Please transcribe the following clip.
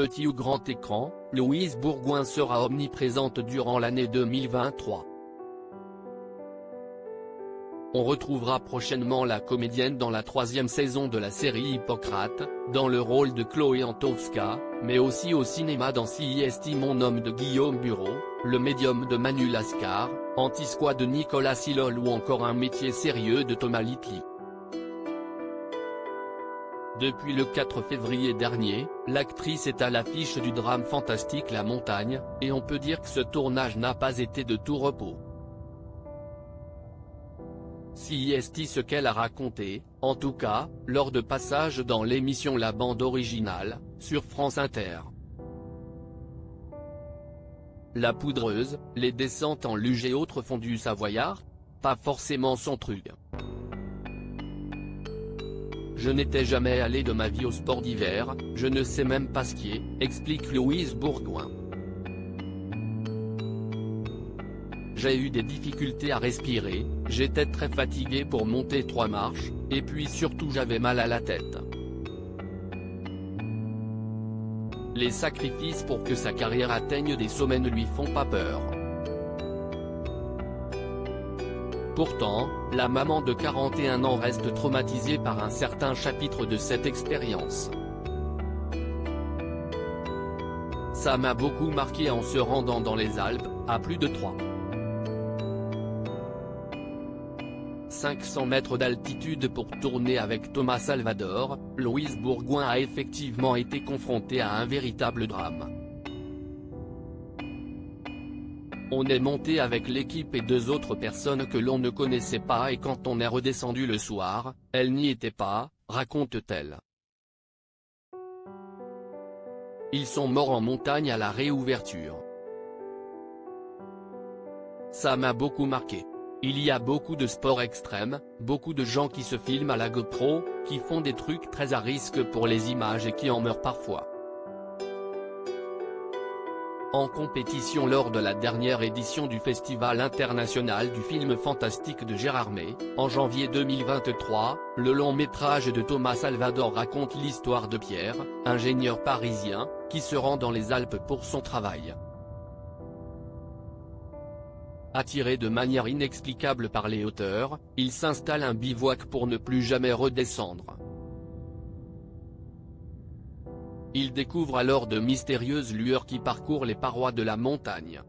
petit ou grand écran, Louise Bourgoin sera omniprésente durant l'année 2023. On retrouvera prochainement la comédienne dans la 3e saison de la série Hippocrate, dans le rôle de Chloé Antowska, mais aussi au cinéma dans CIST Mon homme de Guillaume Bureau, Le médium de Manu Lascar, Anti-Squad de Nicolas Silol ou encore Un métier sérieux de Thomas Litli. Depuis le 4 février dernier, l'actrice est à l'affiche du drame fantastique La Montagne, et on peut dire que ce tournage n'a pas été de tout repos. CIST ce qu'elle a raconté, en tout cas, lors de passage dans l'émission La Bande Originale, sur France Inter. La poudreuse, les descentes en luge et autres fondus savoyards, pas forcément son truc. Je n'étais jamais allé de ma vie au sport d'hiver, je ne sais même pas skier, explique Louise Bourgoin. J'ai eu des difficultés à respirer, j'étais très fatigué pour monter 3 marches, et puis surtout j'avais mal à la tête. Les sacrifices pour que sa carrière atteigne des sommets ne lui font pas peur. Pourtant, la maman de 41 ans reste traumatisée par un certain chapitre de cette expérience. Ça m'a beaucoup marqué en se rendant dans les Alpes, à plus de 500 mètres d'altitude pour tourner avec Thomas Salvador, Louise Bourgoin a effectivement été confrontée à un véritable drame. On est monté avec l'équipe et 2 autres personnes que l'on ne connaissait pas et quand on est redescendu le soir, elle n'y était pas, raconte-t-elle. Ils sont morts en montagne à la réouverture. Ça m'a beaucoup marqué. Il y a beaucoup de sports extrêmes, beaucoup de gens qui se filment à la GoPro, qui font des trucs très à risque pour les images et qui en meurent parfois. En compétition lors de la dernière édition du Festival international du film fantastique de Gérardmer, en janvier 2023, le long-métrage de Thomas Salvador raconte l'histoire de Pierre, ingénieur parisien, qui se rend dans les Alpes pour son travail. Attiré de manière inexplicable par les hauteurs, il s'installe un bivouac pour ne plus jamais redescendre. Il découvre alors de mystérieuses lueurs qui parcourent les parois de la montagne.